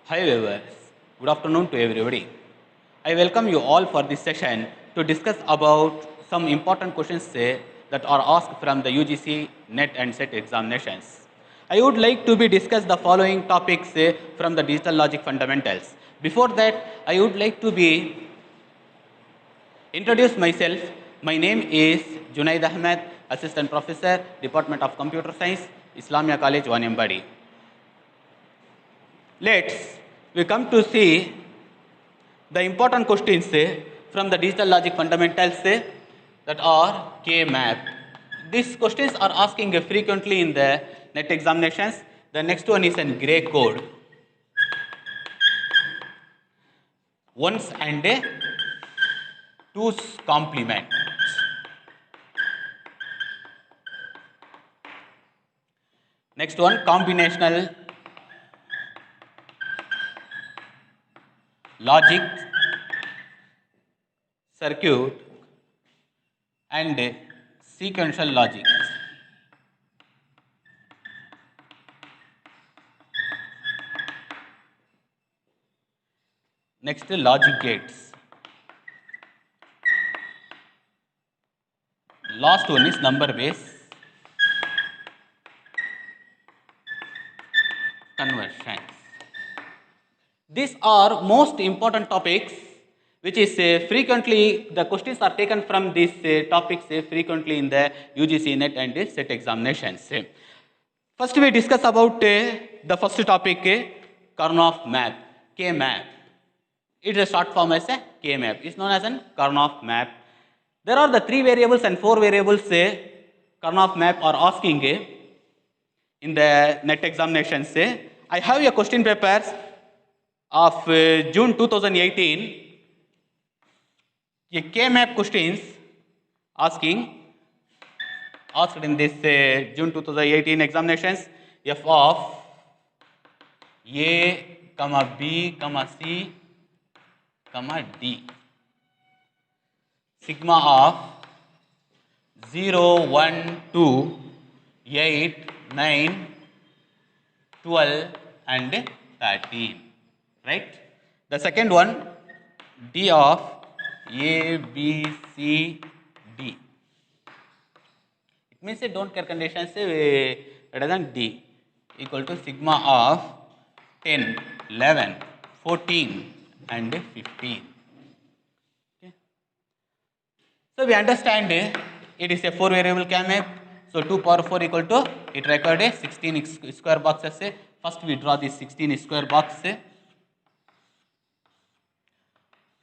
Hi viewers, good afternoon to everybody. I welcome you all for this session to discuss about some important questions that are asked from the UGC NET and SET examinations. I would like to be discuss the following topics from the digital logic fundamentals. Before that, I would like to be introduce myself. My name is Junaid Ahmed, Assistant Professor, Department of Computer Science, Islamia College, Wanembadi. Let's we come to see the important questions from the digital logic fundamentals that are K-map. These questions are asking frequently in the NET examinations. The next one is in gray code. Ones and twos complement. Next one, combinational logic circuit and sequential logic. Next, logic gates. Last one is number base conversions. These are most important topics which is frequently the questions are taken from these topics frequently in the UGC NET and SET examinations. First we discuss about the first topic Karnaugh map, K-map. It is a short form as a K-map. It's known as a Karnaugh map. There are the 3 variables and 4 variables Karnaugh map are asking in the NET examinations. I have a question papers of June 2018, a K-map questions asking asked in this June 2018 examinations, f of a comma b comma c comma d, sigma of 0 1 2 8 9 12 and 13, right? The second one, d of a b c d. It means don't care conditions greater than d equal to sigma of 10 11 14 and 15. Okay. So we understand it is a 4 variable K-map. So 2 power 4 equal to, it required a 16 square boxes. First we draw this 16 square box.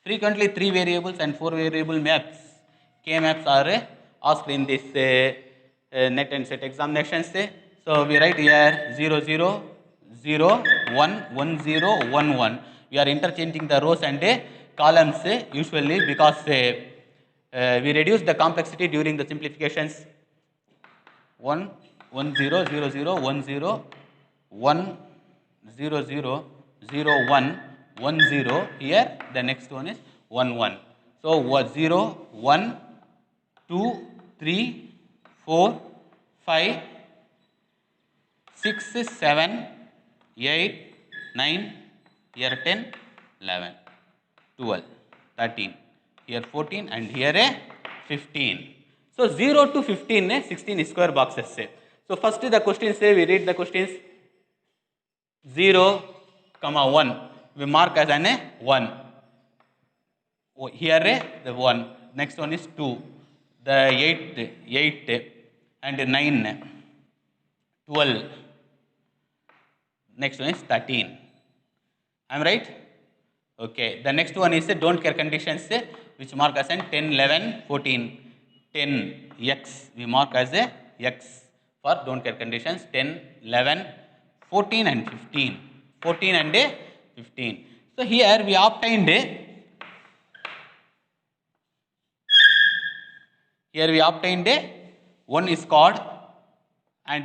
Frequently 3 variables and 4 variable maps, K-maps are asked in this NET and SET examinations. So we write here 0 0 0 1 1 0 1 1. We are interchanging the rows and columns usually because we reduce the complexity during the simplifications. 1 1 0 0 0 1 0 1 0 0 0 1 1 0. Here the next one is 1 1. So 0 1 2 3 4 5 6 7 8 9, here 10 11 12 13, here 14 and here 15. So 0 to 15 16 square boxes. So first the question say, we read the questions. 0 comma 1 we mark as an 1. Here the 1. Next one is 2. The 8 and 9 12. Next one is 13. I am right? Okay. The next one is don't care conditions which mark as an 10 11 14. 10 x we mark as a x for don't care conditions. 10 11 14 and 15. 14 and 15. So here we obtained one is chord and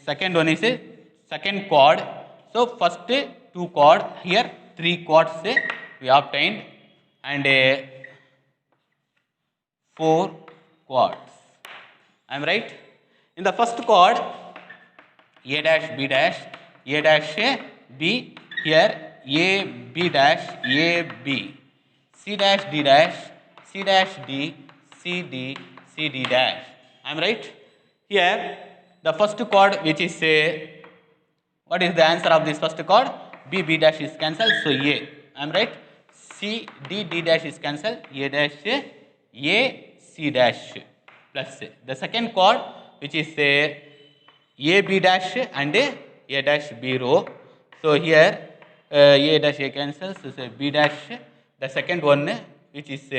second one is second chord. So first 2 chord, here 3 chords we obtained and 4 chords. I am right? In the first chord, A dash B, here A B dash A B, C dash D dash, C dash D, C D, C D dash. I am right? Here the first chord, which is what is the answer of this first chord? B B dash is cancelled, so A. I am right? C D D dash is cancelled, A dash A C dash plus the second chord, which is A B dash and A dash B row. So here A dash A cancels, so B dash, the second one, which is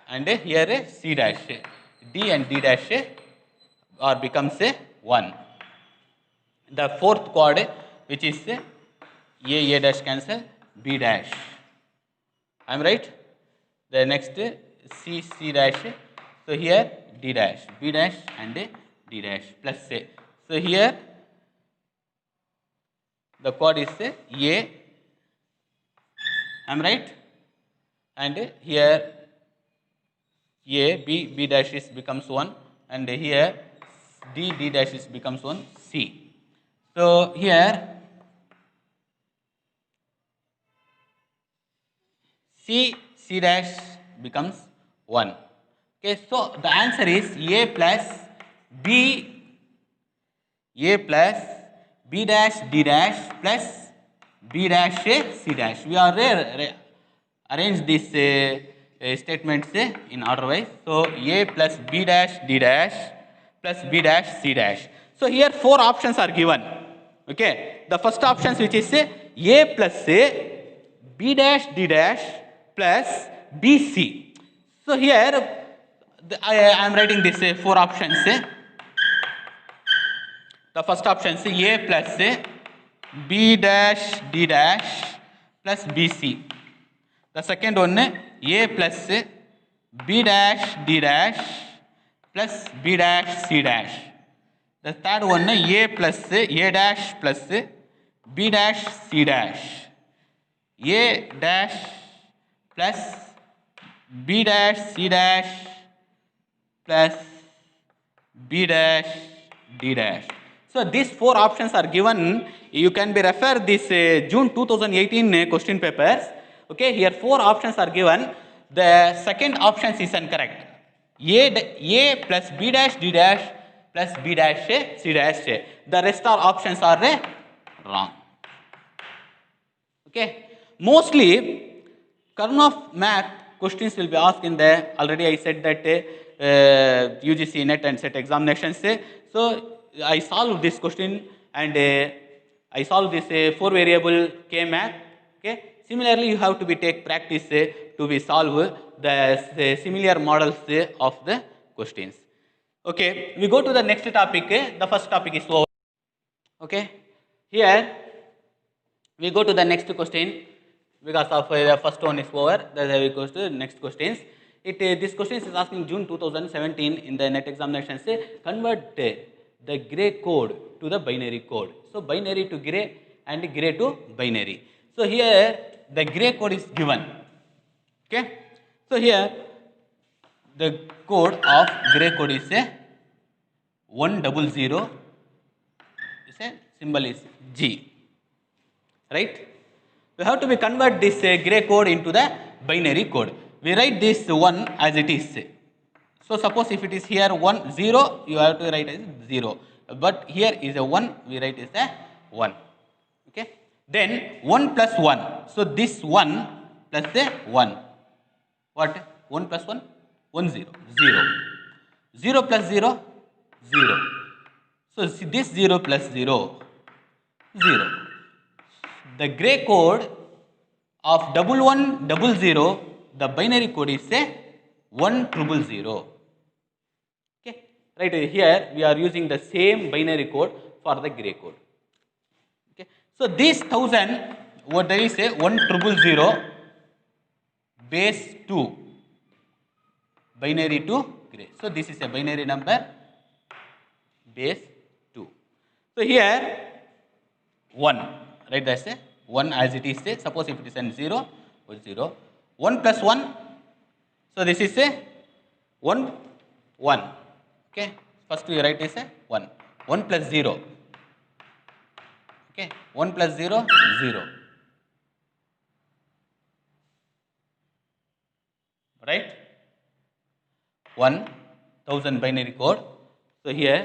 and here C dash, D and D dash or becomes 1. The fourth chord, which is A dash cancel, B dash. I am right? The next C dash. So here D dash, B dash and D dash plus A. So here the chord is A. I am right? And here A B dash is becomes 1, and here D dash is becomes 1, C. So here C dash becomes 1. Okay, so the answer is A plus B dash D dash plus B dash C dash. We are arrange these statements in order wise. So A plus B dash D dash plus B dash C dash. So here 4 options are given. Okay, the first option, which is A plus B dash D dash plus BC. So here I am writing this 4 options. The first option is A plus B dash D dash plus BC. The second one, A plus B dash D dash plus B dash C dash. The third one, A plus A dash plus B dash C dash. A dash plus B dash C dash plus B dash D dash. So these 4 options are given. You can be refer this June 2018 question papers. Okay, here 4 options are given. The second option is incorrect. A plus B dash D dash plus B dash C dash. The rest are options are wrong. Okay, mostly Karnoff math questions will be asked in the, already I said that UGC NET and SET examinations. So I solved this question, and I solved this 4 variable K math. Okay, similarly you have to be take practice to be solve the similar models of the questions. Okay, we go to the next topic. The first topic is over. Okay, here we go to the next question. Because of the first one is over, then we go to the next questions. This question is asking June 2017 in the NET examination. Say convert the gray code to the binary code. So binary to gray and gray to binary. So here the gray code is given. Okay. So here the code of gray code is 100. Is a symbol is G. Right. We have to be convert this gray code into the binary code. We write this 1 as it is. So suppose if it is here 1 0, you have to write as 0. But here is a 1, we write as a 1. Okay. Then 1 plus 1. So this 1 plus a 1. What? 1 plus 1? 1 0. 0. 0 plus 0? 0. So this 0 plus 0? 0. The gray code of 1100, the binary code is 1000. Okay, right here we are using the same binary code for the gray code. Okay, so this 1000, what there is 1000 base 2 binary to gray. So this is a binary number base 2. So here 1, right? That's a 1 as it is. Suppose if it is an 0, 0. 1 plus 1. So this is a 1, 1. Okay. First you write is a 1. 1 plus 0. Okay. 1 plus 0, 0. right? 1000 binary code. So here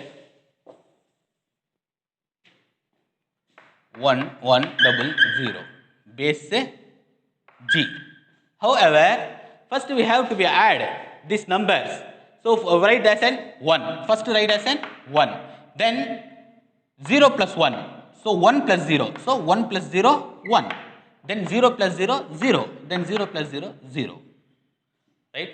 1100 base G. However, first we have to be add these numbers. So write as an 1. First write as an 1. Then 0 plus 1. So 1 plus 0. So 1 plus 0, 1. Then 0 plus 0, 0. Then 0 plus 0, 0. Right?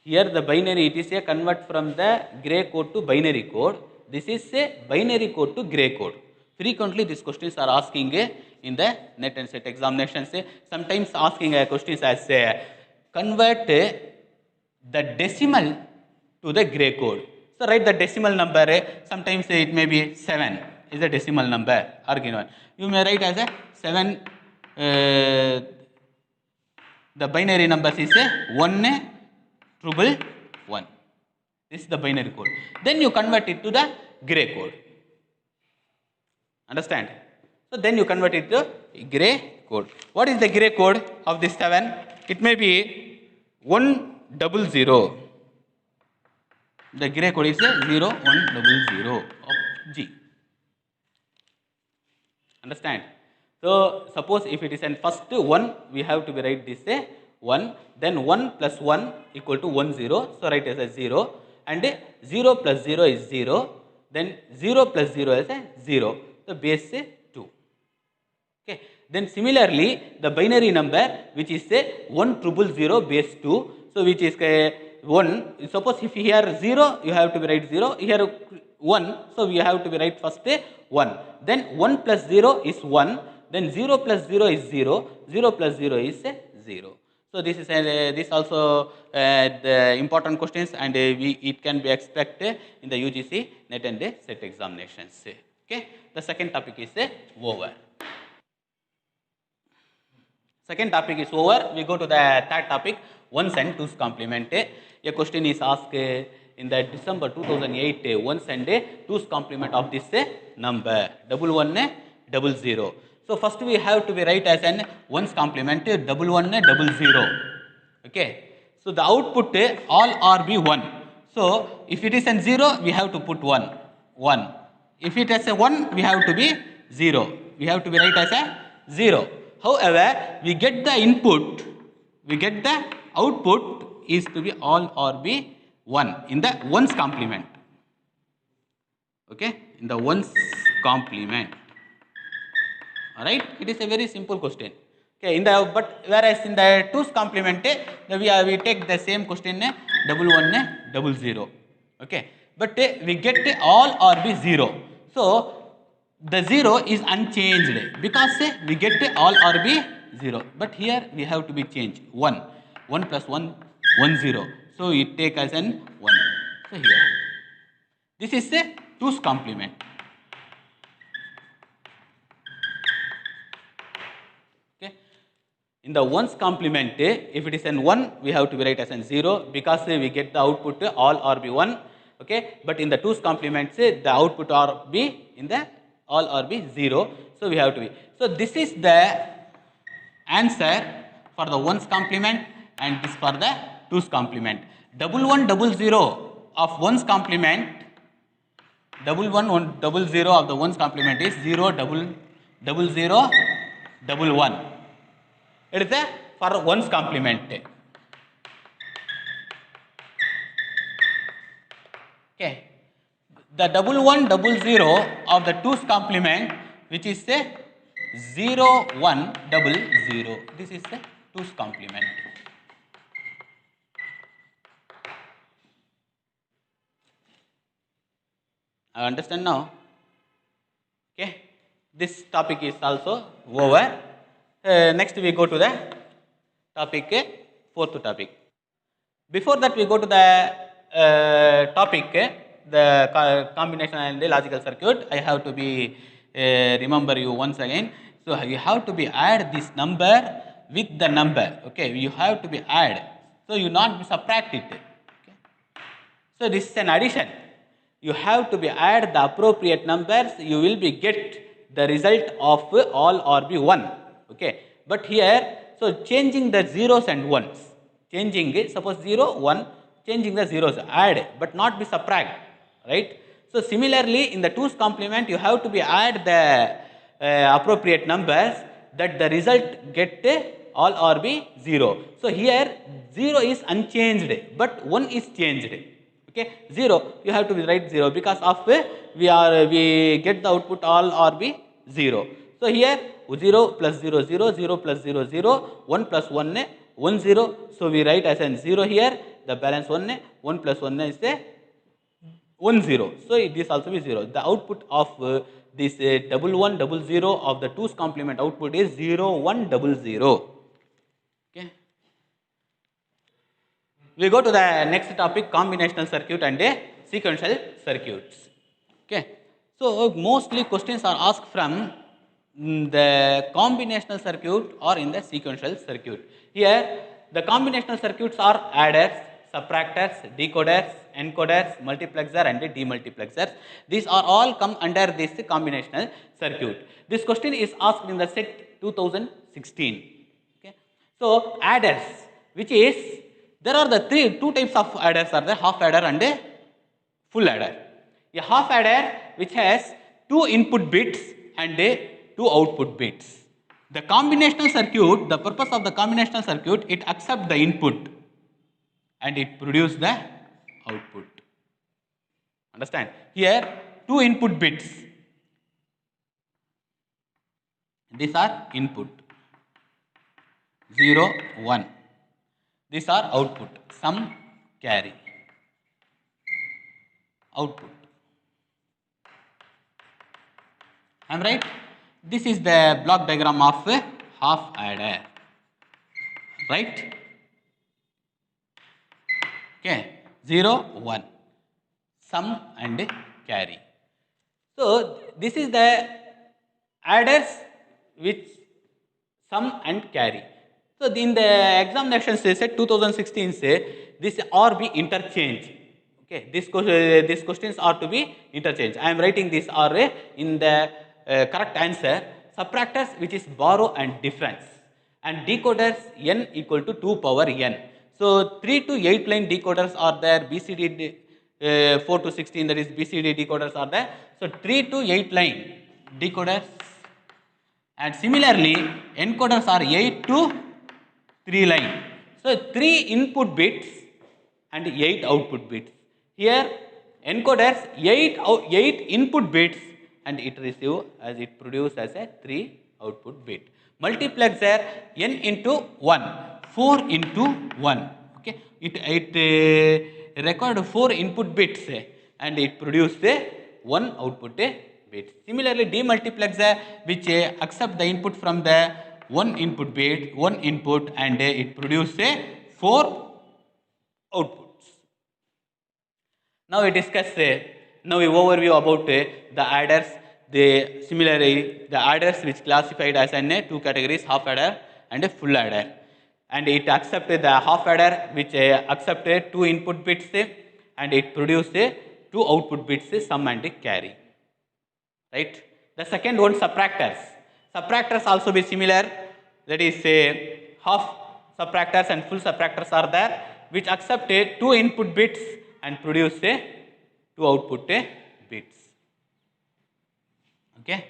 Here the binary, it is a convert from the gray code to binary code. This is a binary code to gray code. Frequently these questions are asking in the net and set examinations. Sometimes asking questions as convert the decimal to the gray code. So write the decimal number. Sometimes it may be 7 is a decimal number or given. You may write as a 7. The binary numbers is 1 triple 1. This is the binary code. Then you convert it to the gray code. Understand? So then you convert it to gray code. What is the gray code of this 7? It may be 100. The gray code is 0100 of G. Understand? So suppose if it is an first 1, we have to be write this 1. Then 1 plus 1 equal to 10. So write as a 0. And 0 plus 0 is 0. Then 0 plus 0 is a 0. So base 2. Okay. Then similarly, the binary number which is 100 base 2. So which is 1. Suppose if here 0, you have to be write 0. Here 1. So we have to be write first 1. Then 1 plus 0 is 1. Then 0 plus 0 is 0. 0 plus 0 is 0. So this is this also the important questions, and it can be expected in the UGC net and set examinations. Okay. The second topic is over. Second topic is over. We go to the third topic, ones and twos complement. A question is asked in the December 2008 ones and twos complement of this number 1100. So first we have to be write as an ones complement 1100. Okay. So the output all are be 1. So if it is an 0, we have to put 1. 1. If it is a 1, we have to be 0. We have to be write as a 0. However, we get the input, we get the output is to be all or be 1 in the ones complement. Okay. In the ones complement. Alright, it is a very simple question. Okay, but whereas in the twos complement, we take the same question 1100. Okay, but we get all or be 0. So the 0 is unchanged because we get all or be 0. But here we have to be changed 1. 1 plus 1, 10. So it take as an 1. So here, this is a twos complement. In the ones complement, if it is an 1, we have to be write as an 0 because we get the output all or be 1. Okay, but in the twos complement, the output or be in the all or be 0. So we have to be. So this is the answer for the ones complement, and this for the twos complement. 1100 of ones complement, 1100 of the ones complement is 00011. It is a for ones complement. Okay. The 1100 of the twos complement, which is a 0100. This is a twos complement. I understand now. Okay. This topic is also over. Next we go to the topic, fourth topic. Before that we go to the topic, the combination and the logical circuit. I have to be remember you once again. So you have to be add this number with the number. Okay, you have to be add. So you not be subtract it. Okay. So this is an addition. You have to be add the appropriate numbers. You will be get the result of all or be 1. Okay, but here, so changing the zeros and ones. changing suppose 0 1, changing the zeros, add but not be subtract, right? So similarly in the 2's complement you have to be add the appropriate numbers that the result get all or be 0. So here 0 is unchanged but 1 is changed. Okay, 0 you have to be write 0 because of we get the output all or be 0. So here 0 plus 0 0, 0 plus 0 0, 1 plus 1 1 0. So we write as an 0 here, the balance 1 1 plus 1 is a 1 0. So this also be 0. The output of this 1 1 0 0 of the 2's complement output is 0 1 0 0. Okay. We go to the next topic, combinational circuit and sequential circuits. Okay. So mostly questions are asked from the combinational circuit or in the sequential circuit. Here the combinational circuits are adders, subtractors, decoders, encoders, multiplexer and demultiplexers. These are all come under this combinational circuit. This question is asked in the set 2016. Okay. So adders, which is there are the two types of adders are the half adder and a full adder. A half adder which has 2 input bits and 2 output bits. The combinational circuit, the purpose of the combinational circuit, it accepts the input and it produces the output. Understand? Here 2 input bits. These are input 0 1. These are output, sum, carry. Output. Am I right? This is the block diagram of a half adder, right? Okay, 0 1, sum and carry. So this is the adders which sum and carry. So in the examination set 2016 say this or be interchange. Okay, these questions are to be interchanged. I am writing this or in the correct answer. Subtractors which is borrow and difference, and decoders n equal to 2 power n. So 3 to 8 line decoders are there, BCD 4 to 16 that is BCD decoders are there. So 3 to 8 line decoders, and similarly encoders are 8 to 3 line. So 3 input bits and 8 output bits. Here encoders 8 input bits and it receive as it produce as a 3 output bit. Multiplexer n into 1, 4 into 1. Okay, it record 4 input bits and it produce 1 output bit. Similarly demultiplexer which accept the input from the 1 input bit, 1 input and it produce 4 outputs. Now we discuss now we overview about the adders. Similarly the adders which classified as in 2 categories, half adder and a full adder, and it accepted the half adder which accepted 2 input bits and it produced 2 output bits, sum and carry, right? The second one, subtractors. Subtractors also be similar, that is half subtractors and full subtractors are there which accept 2 input bits and produce 2 output bits. Okay.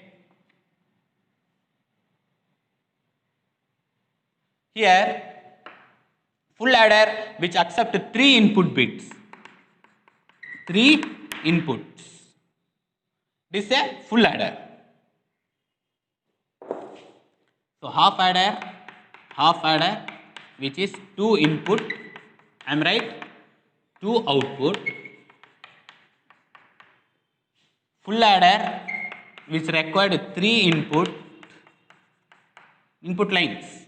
Here full adder which accept 3 input bits, 3 inputs. This is a full adder. So half adder which is 2 input, I am right, 2 output. Full adder which required 3 input lines,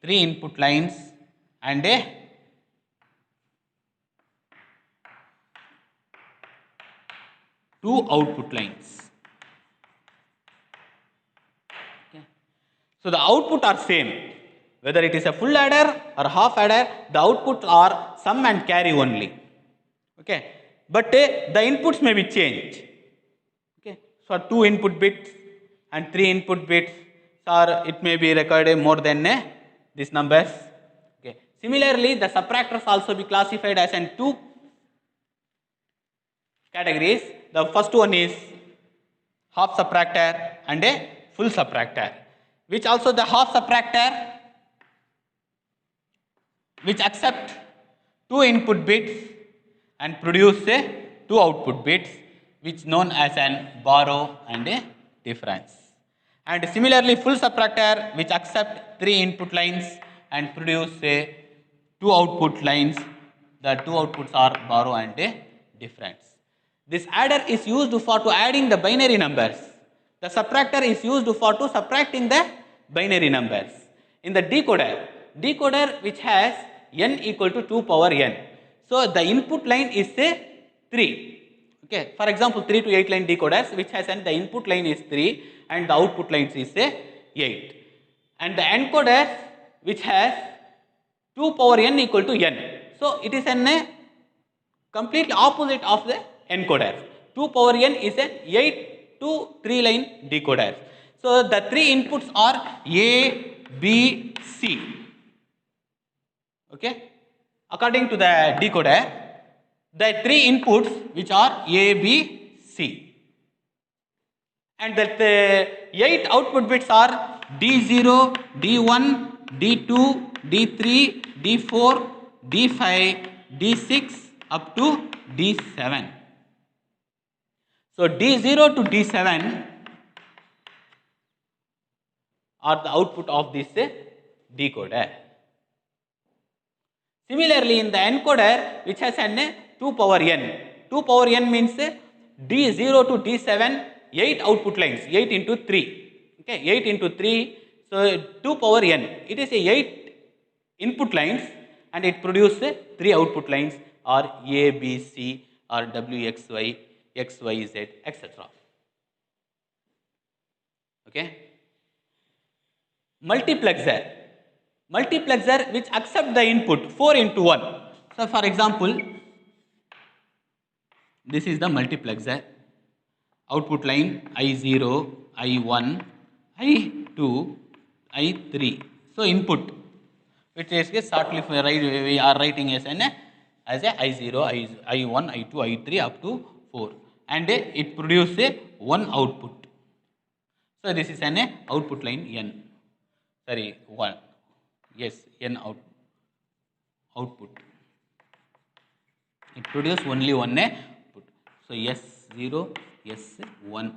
3 input lines and 2 output lines. Okay. So the output are same, whether it is a full adder or half adder, the outputs are sum and carry only. Okay, but the inputs may be changed. Okay, so 2 input bits and 3 input bits, or it may be recorded more than these numbers. Okay, Similarly, the subtractors also be classified as in two categories. The first one is half subtractor and a full subtractor, which also the half subtractor which accept two input bits and produce two output bits, which known as an borrow and a difference. And similarly, full subtractor which accept three input lines and produce two output lines. The two outputs are borrow and a difference. This adder is used for to adding the binary numbers. The subtractor is used for to subtracting the binary numbers. In the decoder which has n equal to 2 power n. So the input line is 3. Okay, for example, 3 to 8 line decoders which has the input line is 3 and the output lines is 8. And the encoder which has 2 power n equal to n. So it is a completely opposite of the encoder. 2 power n is an 8 to 3 line decoder. So the three inputs are A, B, C. Okay. According to the decoder, the three inputs which are A, B, C. And the 8 output bits are D0, D1, D2, D3, D4, D5, D6 up to D7. So D0 to D7 are the output of this decoder. Similarly, in the encoder which has an 2 power n. 2 power n means D0 to D7, 8 output lines, 8 into 3. Okay, 8 into 3, so 2 power n. It is a 8 input lines and it produces 3 output lines or A, B, C or W, X, Y, X, Y, Z, etc. Okay. Multiplexer which accept the input 4 into 1. So for example, this is the multiplexer. Output line I0, I1, I2, I3. So input, which is shortly we are writing as a I0, I1, I2, I3 up to 4, and it produces one output. So this is an output line n. Sorry, 1. Yes, n output. It produces only one output. So S0, S1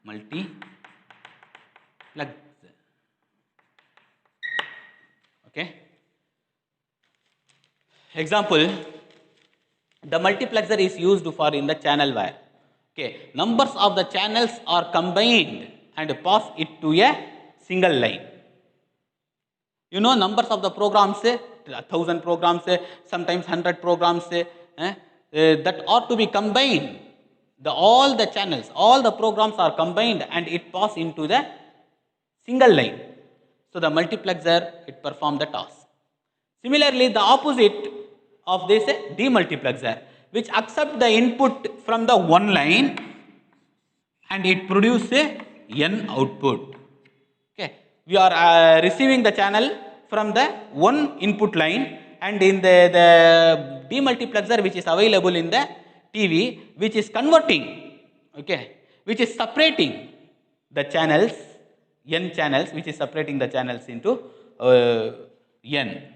multiplex. Okay. Example, the multiplexer is used for in the channel wire. Okay, numbers of the channels are combined and pass it to a single line. You know, numbers of the programs, 1000 programs, sometimes 100 programs, that ought to be combined. All the channels, all the programs are combined and it pass into the single line. So the multiplexer, it performs the task. Similarly, the opposite of this demultiplexer, which accept the input from the one line and it produces n output. Okay, we are receiving the channel from the one input line, and in the demultiplexer which is available in the TV, which is converting, okay, which is separating the channels, n channels, which is separating the channels into n.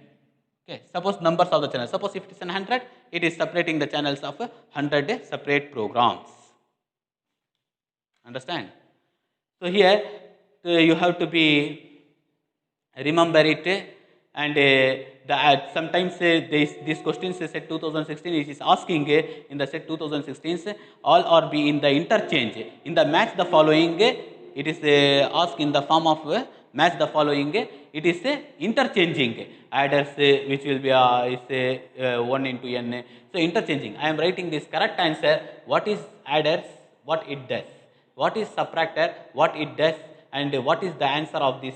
Okay, suppose numbers of the channels. Suppose if it is 100, it is separating the channels of 100 separate programs. Understand? So here you have to be remember it, and sometimes these questions set 2016 it is asking in the set 2016 all are be in the interchange in the match the following. It is asked in the form of match the following. It is interchanging adders which will be 1 into n. So interchanging. I am writing this correct answer. What is adders? What it does? What is subtractor? What it does? And what is the answer of these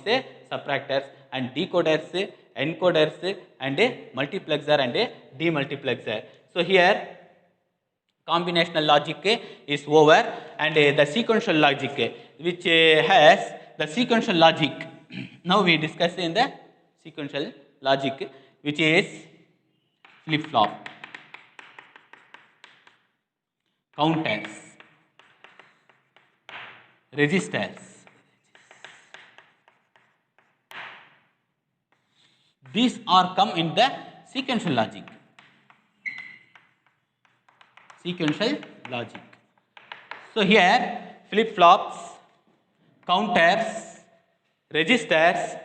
subtractors and decoders, encoders, and a multiplexer and a demultiplexer. So here combinational logic is over, and the sequential logic which has the sequential logic. Now we discuss in the sequential logic. which is flip flop, counters, registers. These are come in the sequential logic. Sequential logic. So here flip flops, counters, registers,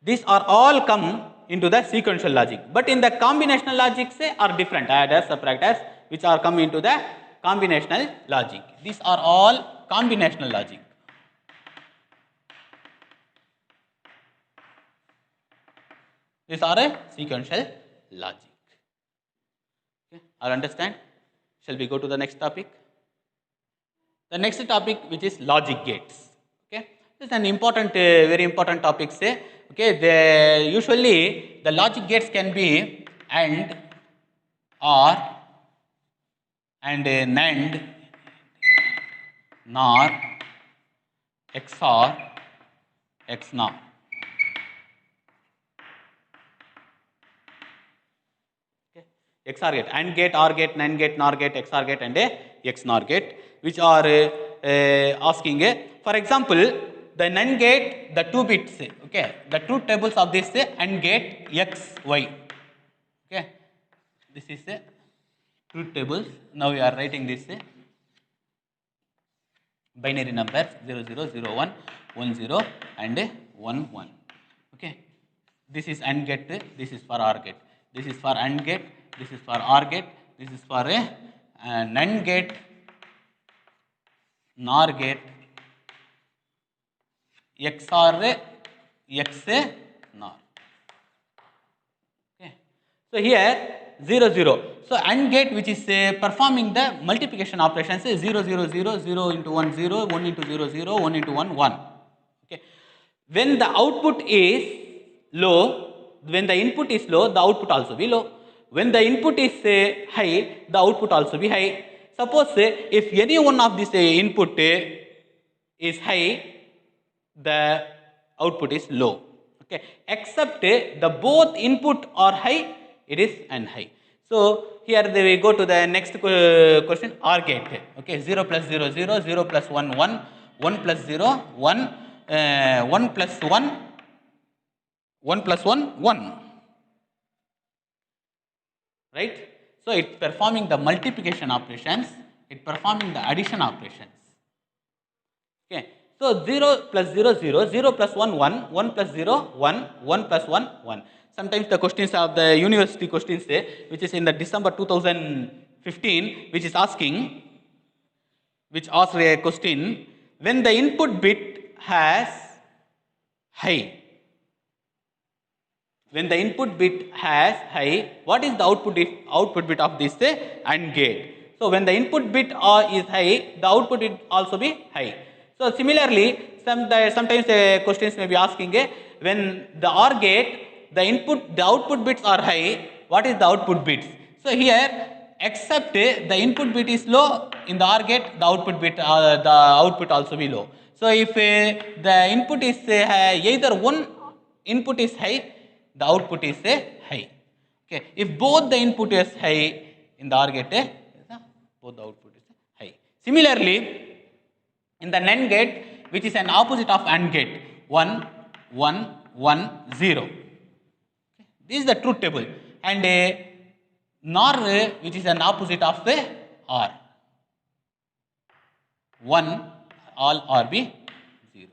these are all come into the sequential logic. But in the combinational logic say are different, adders, subtractors, which are come into the combinational logic. These are all combinational logic. These are a sequential logic. Okay, all understand? Shall we go to the next topic? The next topic, which is logic gates. Okay, this is an important, very important topic. Say, okay, usually the logic gates can be AND, OR, and NAND, NOR, XOR, XNOR. XOR gate, AND gate, OR gate, NAND gate, NOR gate, XOR gate, and XNOR gate, which are asking, for example, the NAND gate, the 2 bits, okay, the truth tables of this AND gate X, Y, okay, this is a truth tables. Now we are writing this binary numbers 0, 0, 0, 1, 1, 0, and 1, 1, okay. This is AND gate, this is for OR gate, this is for AND gate, this is for OR gate, this is for a NAND gate, NOR gate, XOR, XNOR. Okay. So here 0, 0. So AND gate, which is performing the multiplication operations, 0, 0, 0, 0 into 1, 0, 1 into 0, 0, 1 into 1, 1. Okay. When the output is low, when the input is low, the output also be low. When the input is high, the output also be high. Suppose if any one of this input is high, the output is low. Okay, except the both input are high, it is AND high. So here we go to the next question, OR gate. Okay, 0 plus 0, 0, 0 plus 1, 1, 1 plus 0, 1, 1 plus 1, 1 plus 1, 1. Right? So it's performing the multiplication operations, it's performing the addition operations. Okay. So 0 plus 0, 0, 0 plus 1, 1, 1 plus 0, 1, 1 plus 1, 1. Sometimes the questions of the university questions, which is in the December 2015, which is asking, which asks a question, when the input bit has high, when the input bit has high, what is the output bit of this AND gate? So when the input bit is high, the output will also be high. So similarly, sometimes questions may be asking, when the OR gate, the output bits are high, what is the output bits? So here, except the input bit is low, in the OR gate, the output also be low. So if the input is either one input is high, the output is high. Okay. If both the input is high in the OR gate, both the output is high. Similarly, in the NAND gate, which is an opposite of AND gate, 1, 1, 1, 0. Okay. This is the truth table. And NOR, which is an opposite of OR. 1, all OR be 0.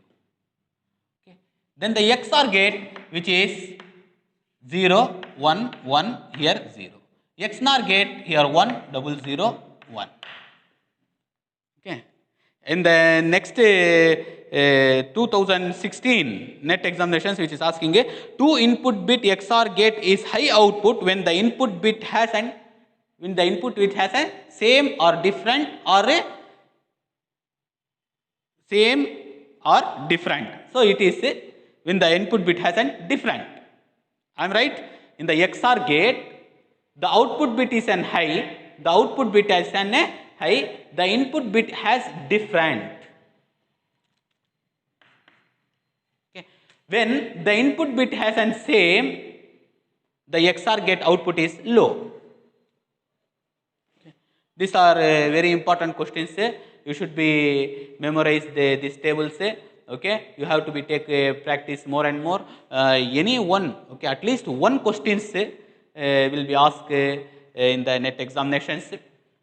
Okay. Then the XOR gate, which is 0, 1, 1, here 0. XNOR gate, here 1, 0, 0, 1. Okay. In the next 2016 net examinations, which is asking a 2 input bit XOR gate is high output when the input bit has a same or different or a same or different. So it is when the input bit has a different. I am right? In the XOR gate, the output bit is an high, the output bit has an high, the input bit has different. Okay. When the input bit has an same, the XOR gate output is low. These are very important questions. You should be memorize these tables. Okay, you have to be take practice more and more. Any one, okay, at least one questions will be asked in the net examinations.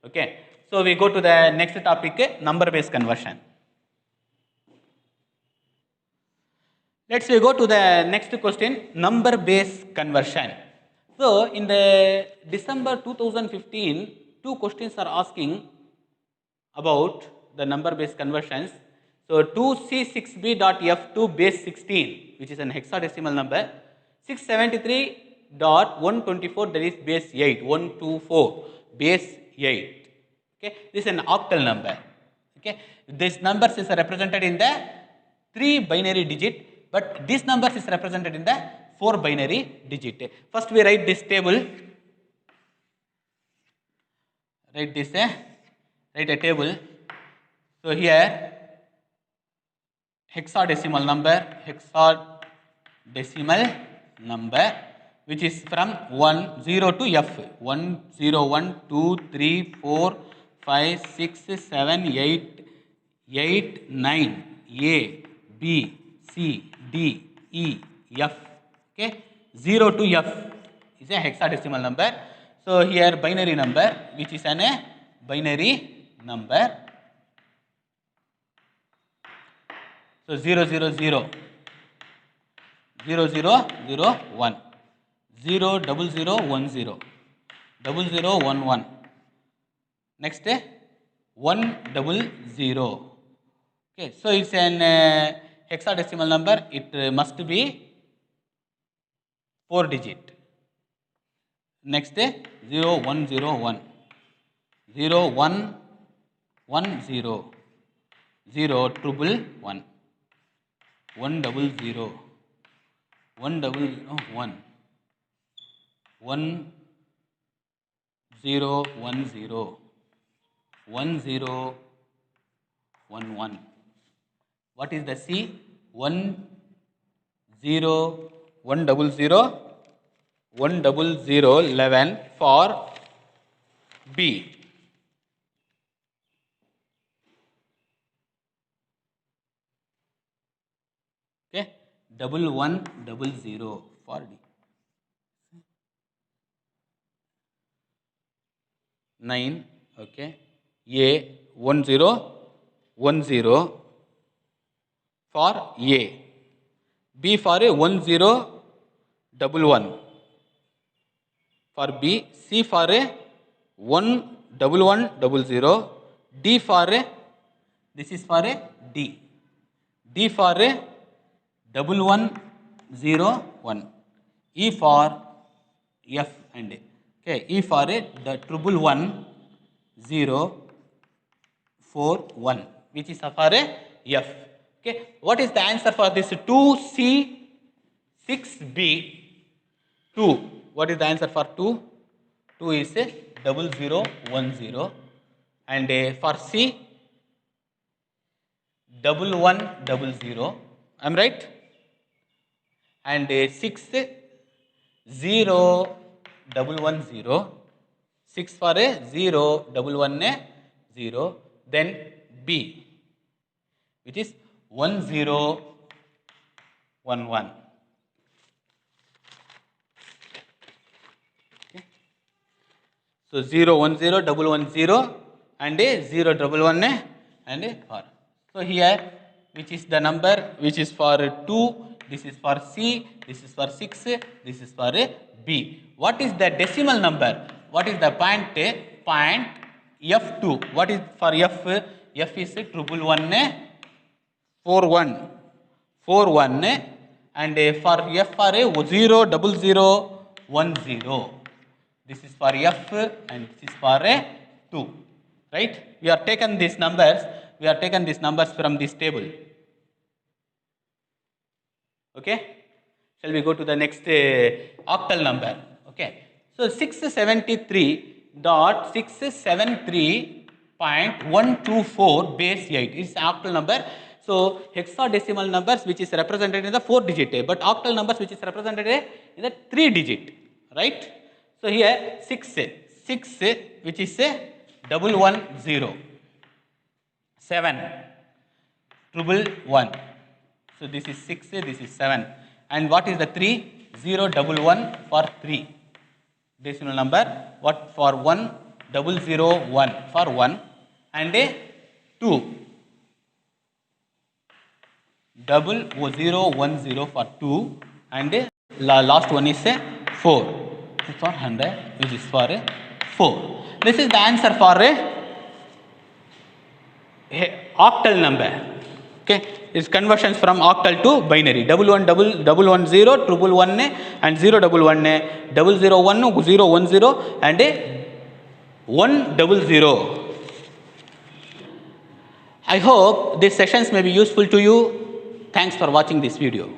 Okay, so we go to the next topic, number based conversion. Let's go to the next question, number based conversion. So in the December 2015, two questions are asking about the number based conversions. So 2C6B.F2 base 16, which is an hexadecimal number, 673.124, that is base 8, 124 base 8. Okay, this is an octal number. Okay, this numbers is represented in the 3 binary digit, but this numbers is represented in the 4 binary digit. First we write this table. Write this, write a table. So here hexadecimal number, which is from 1 0 to F. 1 0 1 2 3 4 5 6 7 8 8 9 A B C D E F. Okay, 0 to F is a hexadecimal number. So here binary number, which is a binary number. So 0 0 0 0 0 0 1 0 0 0 1 0 0 0 1 1. Next 1 0 0. Okay, so it's an hexadecimal number. It must be 4 digit. Next 0 1 0 1 0 1 1 0 0 triple 1 1 0 0 1 0 1 1 0 1 0 1 0 1 1. What is the C? 1 0 1 0 0 1 0 0 11 for B. Okay, 1 1 0 0 for D. 9. Okay, A 1 0 1 0 for A. B for a 1 0 1 1 for B. C for a 1 1 0 0. D for a, this is for a D. D for a 1 1 0 1. E for F and A. Okay, E for a the triple 1 0 4 1, which is for a F. Okay, what is the answer for this 2C6B? 2. What is the answer for 2? 2 is a 0 0 1 0, and for C 1 1 0 0. I'm right. And 6 0 1 1 0. 6 for a 0 1 1 0. Then B, which is 1 0 1 1. Okay. So 0 1 0 1 1 0 and a 0 1 1 and a 4. So here, which is the number which is for 2, this is for C, this is for 6, this is for a B. What is the decimal number? What is the point F2? What is for F? F is triple 1 4 1 4 1, and for F for a 0 0 0 1 0. This is for F and this is for a 2. Right? We are taken these numbers. We are taken these numbers from this table. Okay? Shall we go to the next octal number? Okay. So 673.673.124 base 8 is octal number. So hexadecimal numbers which is represented in the 4 digit, but octal numbers which is represented in the 3 digit. right? So here 6 which is a 110, 7 111. So this is 6, this is 7. And what is the 3? 011 for 3. Decimal number. What for 1? 001 for 1. And a 2. 0010 for 2. And a last one is a 4. For 100, which is for a 4. This is the answer for a octal number. Okay, it's conversions from octal to binary. 11110, 111, and 011, 001, 010, and a 100. I hope these sessions may be useful to you. Thanks for watching this video.